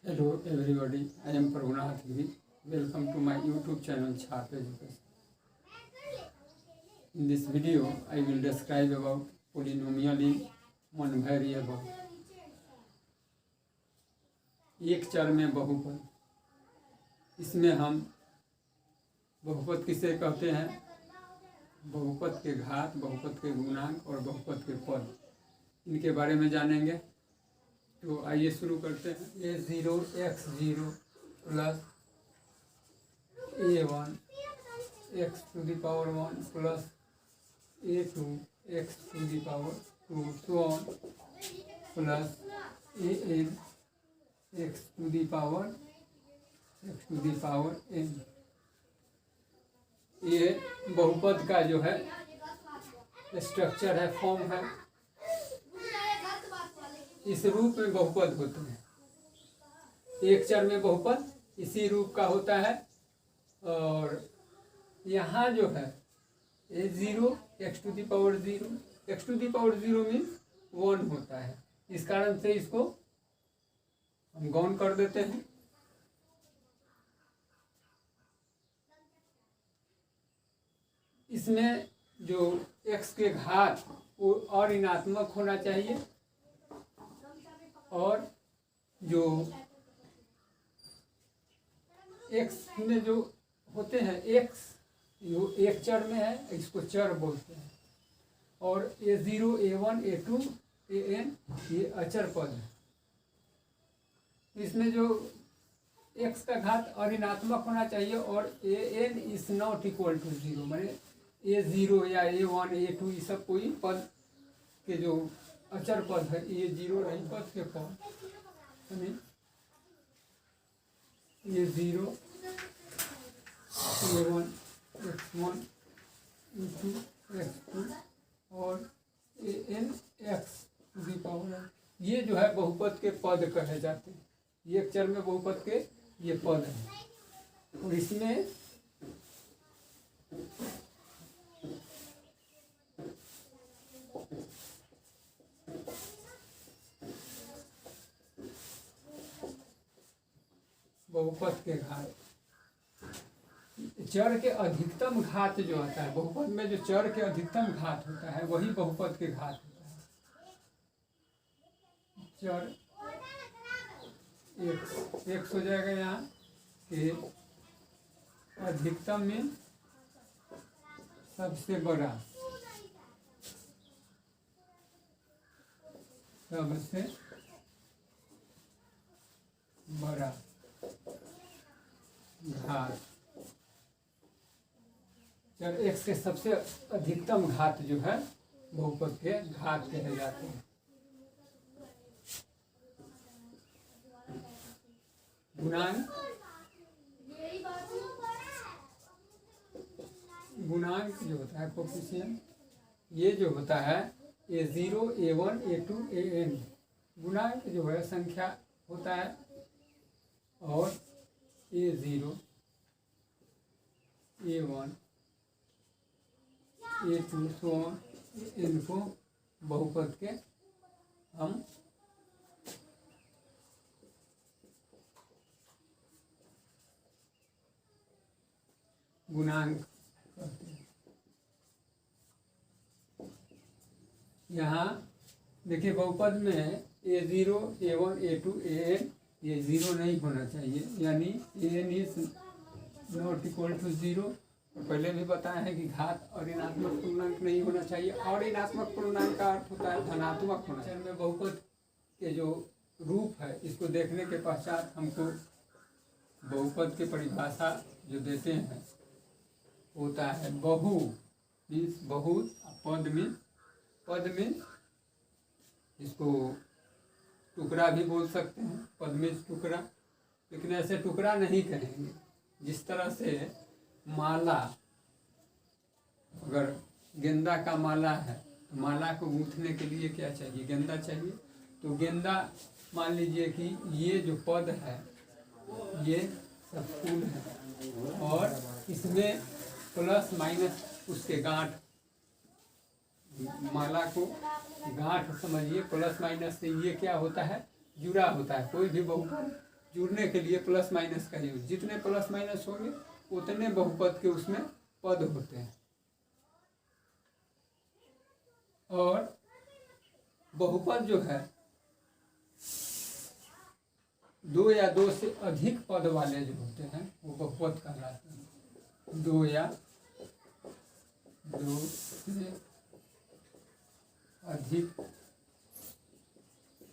Hello everybody, I am Prabhunath Giri. Welcome to my YouTube channel Sharp Education. In this video, I will describe about polynomial in one variable. एक चर में बहुपद, इसमें हम बहुपद किसे कहते हैं? बहुपद के घात, बहुपद के गुणांक और बहुपद के पद, इनके बारे में जानेंगे। तो आइए शुरू करते हैं। a0 x0 plus a1 x to the power 1 plus a2 x to the power 2 so on plus an x to the power n। ये बहुपद का जो है स्ट्रक्चर है, फॉर्म है। इस रूप में बहुपद होते हैं। एक चर में बहुपद इसी रूप का होता है। और यहाँ जो है a0 x to the power 0, x to the power 0 means 1 होता है। इस कारण से इसको हम गौण कर देते हैं। इसमें जो x के घात वो और ऋणात्मक होना चाहिए, और जो x में जो होते हैं, x जो एक चर में है, इसको चर बोलते हैं। और a0 a1 a2 an ये अचर पद है। इसमें जो x का घात अऋणात्मक होना चाहिए, और an is not equal to 0, माने a0 या a1 a2 ये सब कोई पद के जो अचर पद है, ये 0 नहीं, पद के पद ये 0 a1 x1 a2 x2 और an x to the power, ये जो है बहुपद के पद कहे जाते हैं। ये एक चर में बहुपद के ये पद है। और इसमें बहुपद के घात, चर के अधिकतम घात जो आता है, बहुपद में जो चर के अधिकतम घात होता है वही बहुपद के घात होता है। चर x हो जाएगा यहाँ कि अधिकतम में सबसे बड़ा, सबसे बड़ा घात, चर x के सबसे अधिकतम घात जो है बहुपद के घात कहे जाते हैं। गुणांक जो होता है कोफिशिएंट, ये जो होता है a0 a1 a2 an, गुणांक जो है संख्या होता है। और a0 a1 a2 so इनको बहुपद के हम गुणांक कहते हैं। यहाँ देखिए बहुपद में a0 a1 a2 an ये 0 नहीं होना चाहिए, यानी an is not equal to 0। पहले भी बताया है कि घात और ऋणात्मक पूर्णांक नहीं होना चाहिए, और ऋणात्मक पूर्णांक का अर्थ होता है धनात्मक होना। चर में बहुपद के जो रूप है, इसको देखने के पश्चात हमको बहुपद की परिभाषा जो देते हैं होता है बहु मीन्स बहुत, पद में इसको टुकड़ा भी बोल सकते हैं, पद में टुकड़ा, लेकिन ऐसे टुकड़ा नहीं कहेंगे। जिस तरह से माला, अगर गेंदा का माला है तो माला को गूंथने के लिए क्या चाहिए? गेंदा चाहिए। तो गेंदा मान लीजिए कि ये जो पद है ये सब फूल है, और इसमें प्लस माइनस उसके गांठ, माला को गांठ समझिए, प्लस माइनस से ये क्या होता है? जुड़ा होता है। कोई भी बहुपद जुड़ने के लिए प्लस माइनस का यूज, जितने प्लस माइनस होंगे उतने बहुपद के उसमें पद होते हैं। और बहुपद जो है दो या दो से अधिक पद वाले जो होते हैं वो बहुपद कहलाते हैं। दो या दो से अधिक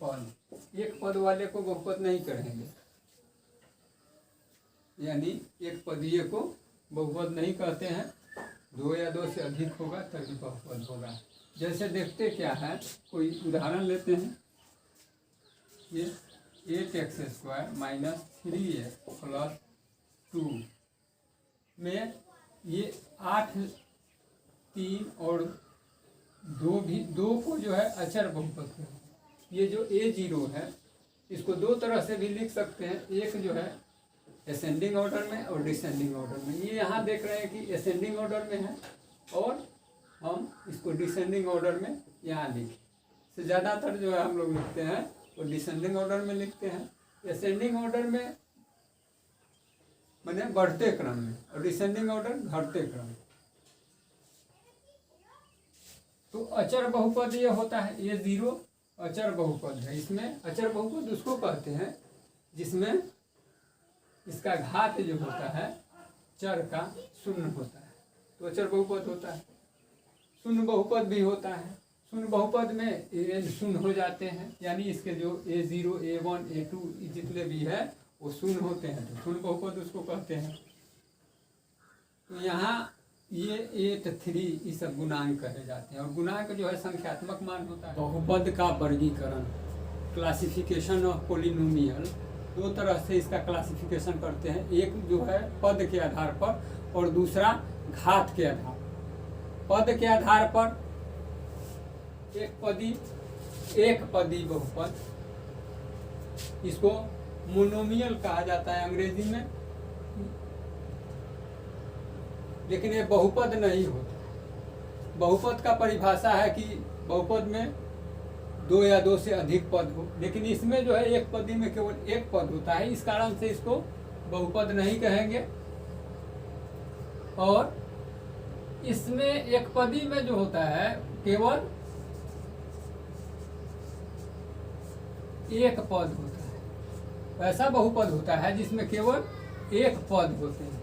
पद, एक पद वाले को बहुपद नहीं कहेंगे, यानी एक पदीय को बहुपद नहीं कहते हैं। दो या दो से अधिक होगा तभी बहुपद होगा। जैसे देखते क्या है, कोई उदाहरण लेते हैं, ये 8x² माइनस 3x प्लस 2 में ये 8, 3 और 2 भी, 2 को जो है अचर बहुपद है। ये जो a0 है इसको दो तरह से भी लिख सकते हैं, एक जो है असेंडिंग ऑर्डर में और डिसेंडिंग ऑर्डर में। ये यहाँ देख रहे हैं कि असेंडिंग ऑर्डर में है और हम इसको डिसेंडिंग ऑर्डर में यहाँ लिखें। से ज़्यादातर जो है हम लोग लिखते हैं वो डिसेंडिंग ऑर्डर में लिखते हैं। असेंडिंग ऑर्डर में माने बढ़ते क्रम में और डिसेंडिंग ऑर्डर घटते क्रम में। तो अचर बहुपद ये होता है, ये 0 अचर बहुपद है। इसमें अचर बहुपद उसको कहते हैं जिसमें इसका घात जो होता है चर का शून्य होता है, तो अचर बहुपद होता है। शून्य बहुपद भी होता है। शून्य बहुपद में an शून्य हो जाते हैं, यानी इसके जो a0, a1, a2 जितने भी है वो शून्य होते हैं, तो शून्य बहुपद उसको कहते हैं। तो यहाँ ये 8, 3 ये सब गुणांक कहे जाते हैं। और गुणांक जो है संख्यात्मक मान होता है। बहुपद का वर्गीकरण, क्लासिफिकेशन ऑफ पॉलिनोमियल, दो तरह से इसका क्लासिफिकेशन करते हैं। एक जो है पद के आधार पर और दूसरा घात के आधार पर। पद के आधार पर एक पदी बहुपद, इसको मोनोमियल कहा जाता है अंग्रेजी में, लेकिन ये बहुपद नहीं होता। बहुपद का परिभाषा है कि बहुपद में दो या दो से अधिक पद हो, लेकिन इसमें जो है एक पदी में केवल एक पद होता है, इस कारण से इसको बहुपद नहीं कहेंगे। और इसमें एक पदी में जो होता है केवल एक पद होता है। ऐसा बहुपद होता है जिसमें केवल एक पद होते हैं,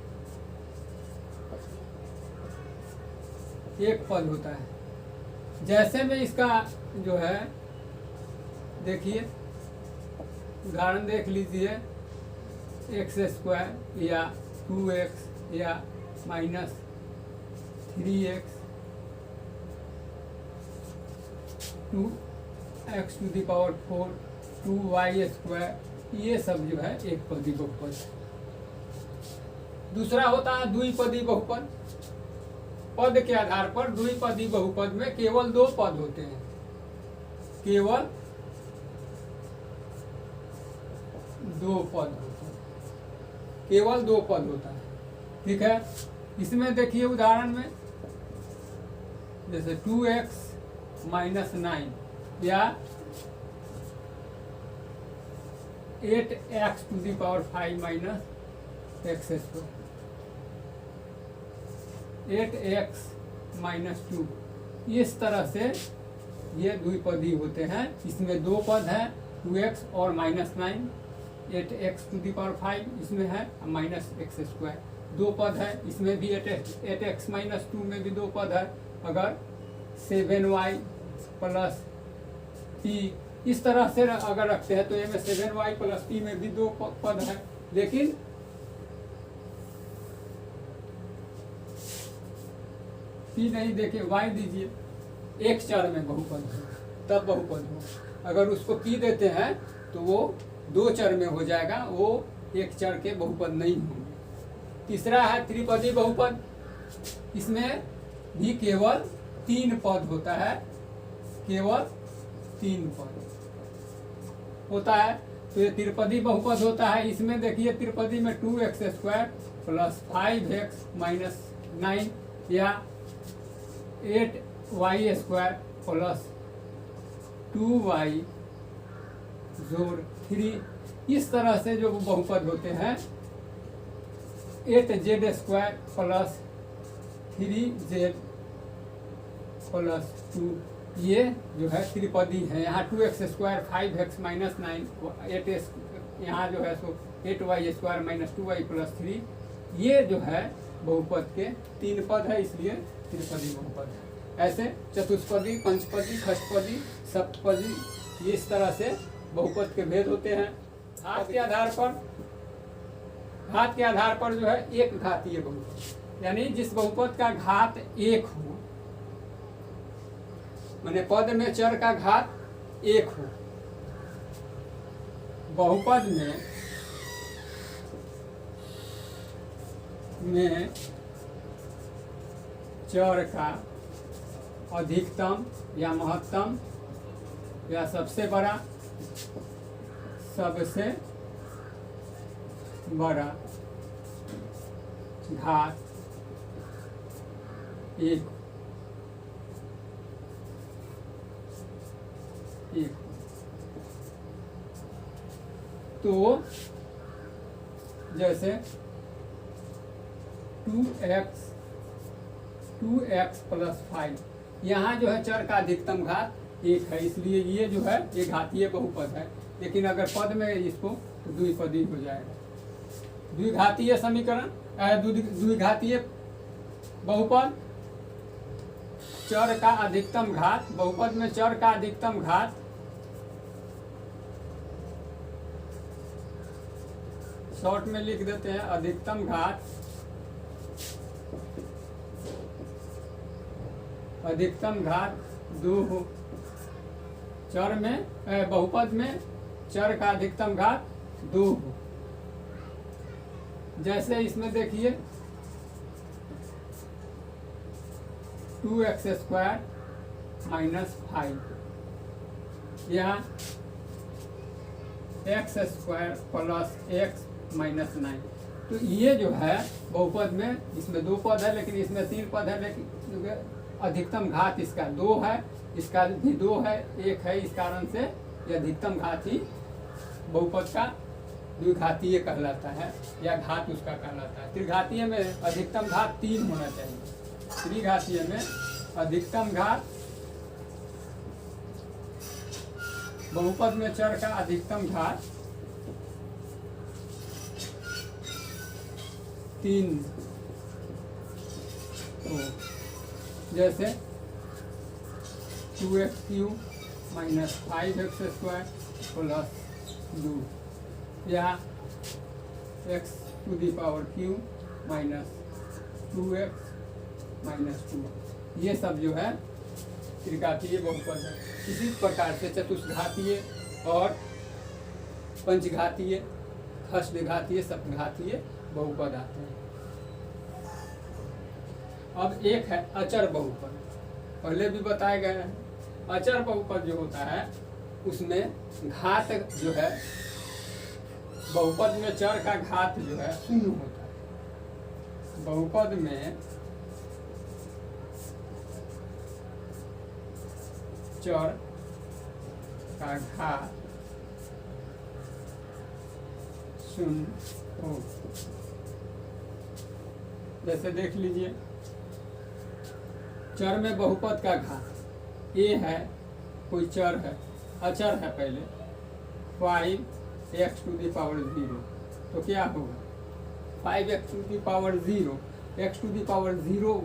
एक पद होता है। जैसे में इसका जो है देखिए उदाहरण देख लीजिए, x² या 2x या माइनस 3x 2x⁴ 2y², ये सब जो है एक पदी बहुपद। दूसरा होता है द्विपदी बहुपद। पद के आधार पर द्विपदी बहुपद में केवल दो पद होते हैं, केवल दो पद होते हैं, केवल दो पद होता है। ठीक है, इसमें देखिए उदाहरण में जैसे 2x माइनस 9 या 8x⁵ minus x², 8x minus 2, इस तरह से ये द्विपदी होते हैं। इसमें दो पद हैं, 2x और माइनस 9, 8x⁵ इसमें है माइनस x², दो पद है। इसमें भी 8x माइनस 2 में भी दो पद है। अगर 7y प्लस p इस तरह से अगर रखते हैं तो ये में 7y प्लस p में भी दो पद है, लेकिन p नहीं, देखिए y दीजिए, एक चर में बहुपद हो तब बहुपद हो। अगर उसको p देते हैं तो वो दो चर में हो जाएगा, वो एक चर के बहुपद नहीं होंगे। तीसरा है त्रिपदी बहुपद। इसमें भी केवल 3 पद होता है, केवल 3 पद होता है, तो ये त्रिपदी बहुपद होता है। इसमें देखिए त्रिपदी में 2x² प्लस 5x माइनस 9 या 8y² प्लस 2y जोड़ 3 इस तरह से जो बहुपद होते हैं 8z² प्लस 3z प्लस 2, ये जो है त्रिपदी है। यहाँ 2x² 5x माइनस 9, 8 यहाँ जो है सो 8y² माइनस 2y प्लस 3, ये जो है बहुपद के 3 पद है, इसलिए त्रिपदी बहुपद है। ऐसे चतुष्पदी, पंचपदी, षष्ठपदी, सप्तपदी, ये इस तरह से बहुपद के भेद होते हैं। घात के आधार पर जो है एक घातीय बहुपद, यानी जिस बहुपद का घात 1 हो, माने पद में चर का घात 1 हो, बहुपद में चर का अधिकतम या महत्तम या सबसे बड़ा घात 1 तो जैसे 2x प्लस 5, यहाँ जो है चर का अधिकतम घात 1 है, इसलिए ये जो है ये घातीय बहुपद है। लेकिन अगर पद में इसको तो द्विपदी हो जाएगा। द्विघातीय समीकरण, द्विघातीय बहुपद, चर का अधिकतम घात, बहुपद में चर का अधिकतम घात शॉर्ट में लिख देते हैं अधिकतम घात, अधिकतम घात 2 हो। चर में बहुपद में चर का अधिकतम घात 2 हो। जैसे इसमें देखिए 2x² माइनस 5, यहाँ x² प्लस x माइनस 9, तो ये जो है बहुपद में, इसमें 2 पद है लेकिन इसमें 3 पद है, लेकिन अधिकतम घात इसका 2 है, इसका भी 2 है, 1 है, इस कारण से यह अधिकतम घात ही बहुपद का द्विघातीय कहलाता है, या घात उसका कहलाता है। त्रिघातीय में अधिकतम घात 3 होना चाहिए। त्रिघातीय में अधिकतम घात, बहुपद में चर का अधिकतम घात 3 हो। जैसे 2x³ माइनस 5x² प्लस 2, या x³ माइनस 2x माइनस 2, ये सब जो है त्रिघातीय बहुपद है। इसी प्रकार से चतुष्घातीय और पंचघातीय, षष्ठघातीय, सप्तघातीय बहुपद आते हैं। अब एक है अचर बहुपद, पहले भी बताए गए हैं। अचर बहुपद जो होता है उसमें घात जो है, बहुपद में चर का घात जो है 0 होता है। बहुपद में चर का घात 0 हो। जैसे देख लीजिए, चर में बहुपद का घात a है, कोई चर है, अचर है, पहले 5x⁴, तो क्या होगा 5x⁴, x⁴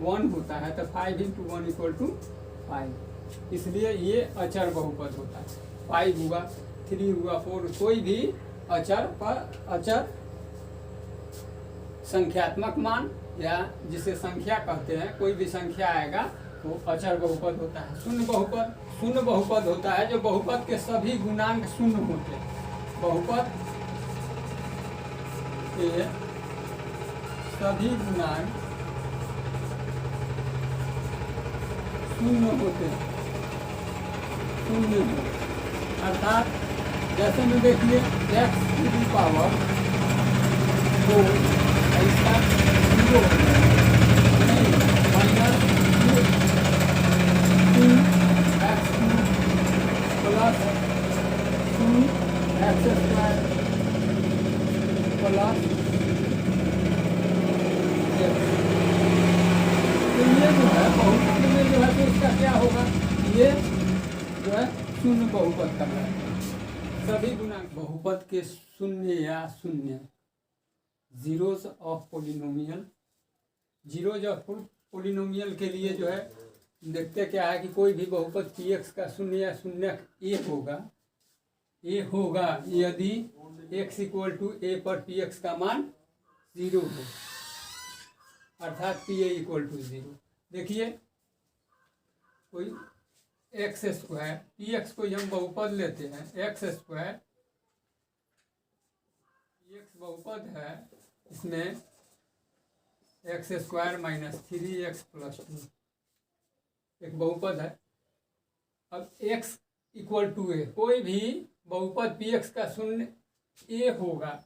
1 होता है, तो 5 × 1 = 5, इसलिए ये अचर बहुपद होता है। 5 हुआ, 3 हुआ, 4, कोई भी अचर पर, अचर संख्यात्मक मान या जिसे संख्या कहते हैं, कोई भी संख्या आएगा तो अचर बहुपद होता है। शून्य बहुपद होता है जो बहुपद के सभी गुणांक 0 होते हैं। बहुपद के सभी गुणांक 0 होते हैं, 0 अर्थात जैसे में देखिए x⁴ 4 इसका 0 minus 2x³ plus 2x² plus तो ये जो है बहुपद में जो है तो इसका क्या होगा, ये जो है शून्य बहुपद का है। सभी गुणांक बहुपद के शून्य या शून्य zeros of polynomial, zeros of polynomial के लिए जो है देखते क्या है कि कोई भी बहुपद पी एक्स का शून्य या शून्य ए होगा यदि x इक्वल टू ए पर पी एक्स का मान 0 हो, अर्थात पी ए इक्वल टू 0। देखिए कोई एक्स स्क्वायर पी एक्स को हम बहुपद लेते हैं, एक्स स्क्वायर पी एक्स बहुपद है, इसमें x square minus 3x plus 2 एक बहुपद है। अब x इक्वल टू ए, कोई भी बहुपद पी एक्स का शून्य ए होगा,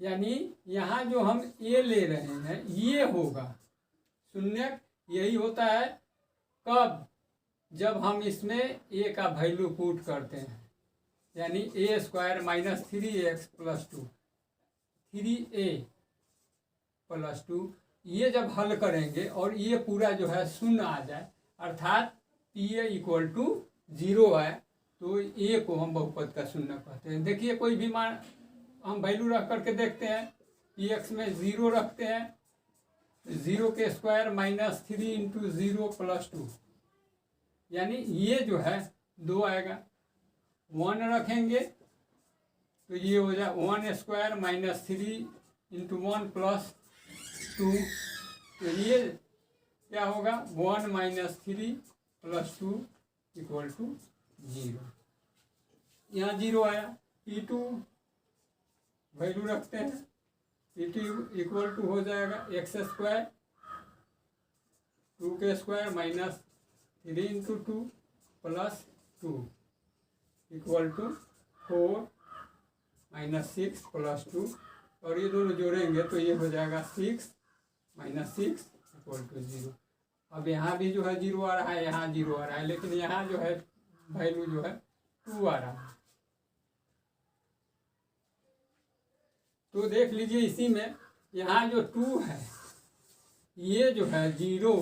यानी यहाँ जो हम ए ले रहे हैं ये होगा शून्य। यही होता है कब, जब हम इसमें ए का वैल्यू पुट करते हैं, यानी A square minus 3x plus 2 3a plus 2, ये जब हल करेंगे और ये पूरा जो है शून्य आ जाए, अर्थात पी ए इक्वल टू 0 है, तो ए को हम बहुपद का शून्य कहते हैं। देखिए कोई भी मान हम वैल्यू रख करके देखते हैं, पी एक्स में 0 रखते हैं, 0 के स्क्वायर माइनस 3 इंटू 0 प्लस 2, यानी ये जो है 2 आएगा। 1 रखेंगे तो ये हो जाए 1 स्क्वायर माइनस 3 इंटू 1 प्लस 2, तो ये क्या होगा 1 माइनस 3 प्लस 2 इक्वल टू 0। यहाँ 0 आया। P2 वैल्यू रखते हैं, P2 इक्वल टू हो जाएगा एक्स स्क्वायर 2 के square minus 3 into 2 plus 2 equal to 4 minus 6 plus 2, और ये दोनों जोड़ेंगे तो ये हो जाएगा 6 माइनस 6 इक्वल टू 0। अब यहाँ भी जो है 0 आ रहा है, यहाँ 0 आ रहा है, लेकिन यहाँ जो है वैल्यू जो है 2 आ रहा है। तो देख लीजिए इसी में यहाँ जो 2 है ये जो है 0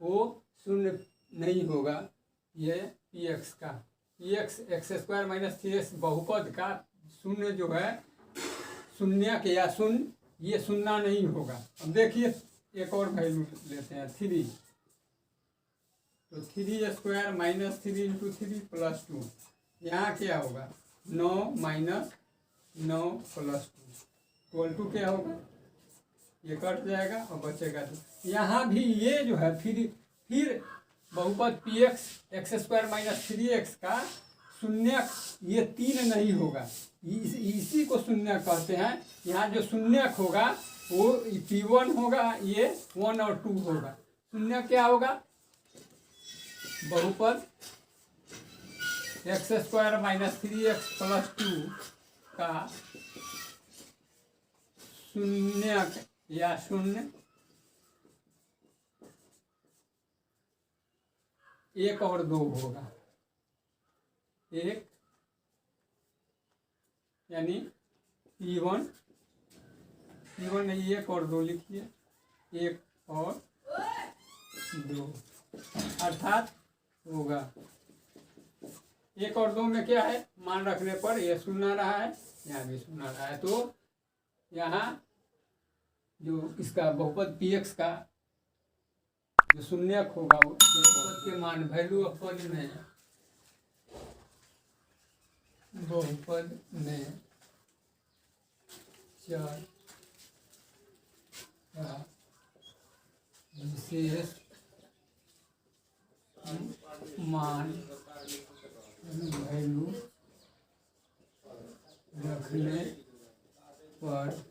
वो शून्य नहीं होगा, ये पी एक्स का P x x square minus 3x बहुपद का शून्य जो है शून्य के या शून्य ये शून्य नहीं होगा। अब देखिए एक और वैल्यू लेते हैं 3, तो 3 स्क्वायर माइनस 3 इंटू 3 प्लस 2, यहाँ क्या होगा 9 माइनस 9 प्लस 2 इक्वल टू क्या होगा, ये कट जाएगा और बचेगा 2। यहाँ भी ये जो है फिर बहुपद P x x square minus 3x का शून्य ये 3 नहीं होगा, इसी को शून्य कहते हैं। यहाँ जो शून्य होगा वो P1 होगा, ये 1 और 2 होगा। शून्य क्या होगा, बहुपद x square minus 3x plus 2 का शून्य या शून्य 1 और 2 होगा। 1 यानी P1 नहीं 1 और 2 लिखिए, 1 और 2 अर्थात होगा 1 और 2 में क्या है, मान रखने पर ये शून्य रहा है, यहाँ भी शून्य रहा है, तो यहाँ जो इसका बहुपद पी एक्स का जो शून्य होगा वो बहुपद के मान वैल्यू ऑफ पद में बहुपद में चर का विशेष मान वैल्यू रखने पर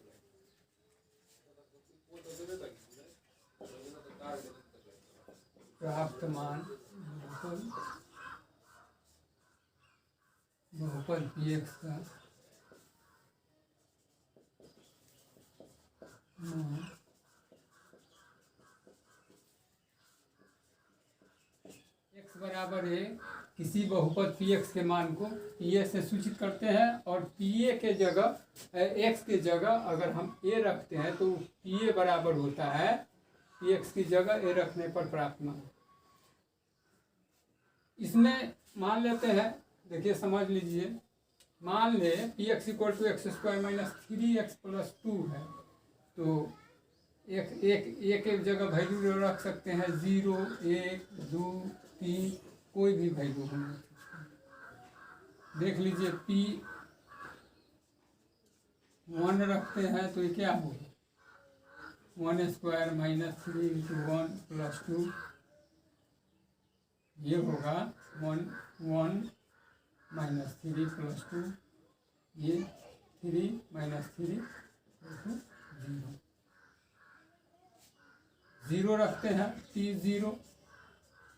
प्राप्त मान बहुपद पी एक्स का मान x बराबर है किसी बहुपद पी एक्स के मान को पी ए से सूचित करते हैं, और पी ए के जगह एक्स के जगह अगर हम ए रखते हैं तो पी ए बराबर होता है पी एक्स की जगह ए रखने पर प्राप्त मान। इसमें मान लेते हैं, देखिए समझ लीजिए, मान ले P x equal to x square minus 3x plus 2 है, तो एक जगह वैल्यू रख सकते हैं 0, 1, 2, 3, कोई भी वैल्यू हम देख लीजिए। पी 1 रखते हैं तो ये क्या होगा, 1 स्क्वायर माइनस 3 इंटू 1 प्लस 2, ये होगा 1 माइनस 3 प्लस 2, ये 3 माइनस 3 0। 0 रखते हैं P 0,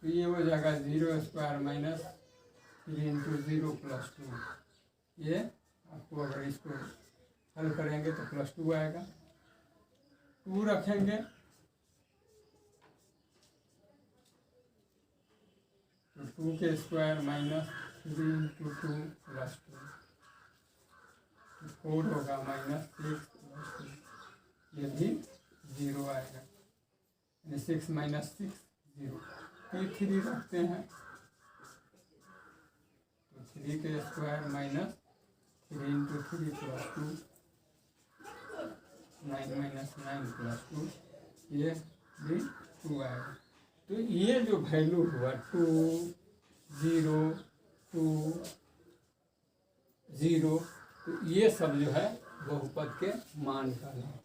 तो ये हो जाएगा 0 स्क्वायर माइनस 3 इंटू 0 प्लस 2। ये आपको अगर इसको हल करेंगे तो प्लस 2 आएगा। 2 रखेंगे तो 2 के स्क्वायर माइनस 3 इंटू 2 प्लस 2, 4 होगा माइनस 6 प्लस 2, ये भी 0 आएगा, 6 माइनस 6 0। P3 रखते हैं तो 3 के square minus 3 into 3 plus 2, 9 minus 9 plus 2, ये भी 2 आएगा। तो ये जो वैल्यू हुआ 2, 0, 2, 0, तो ये सब जो है बहुपद के मान का है।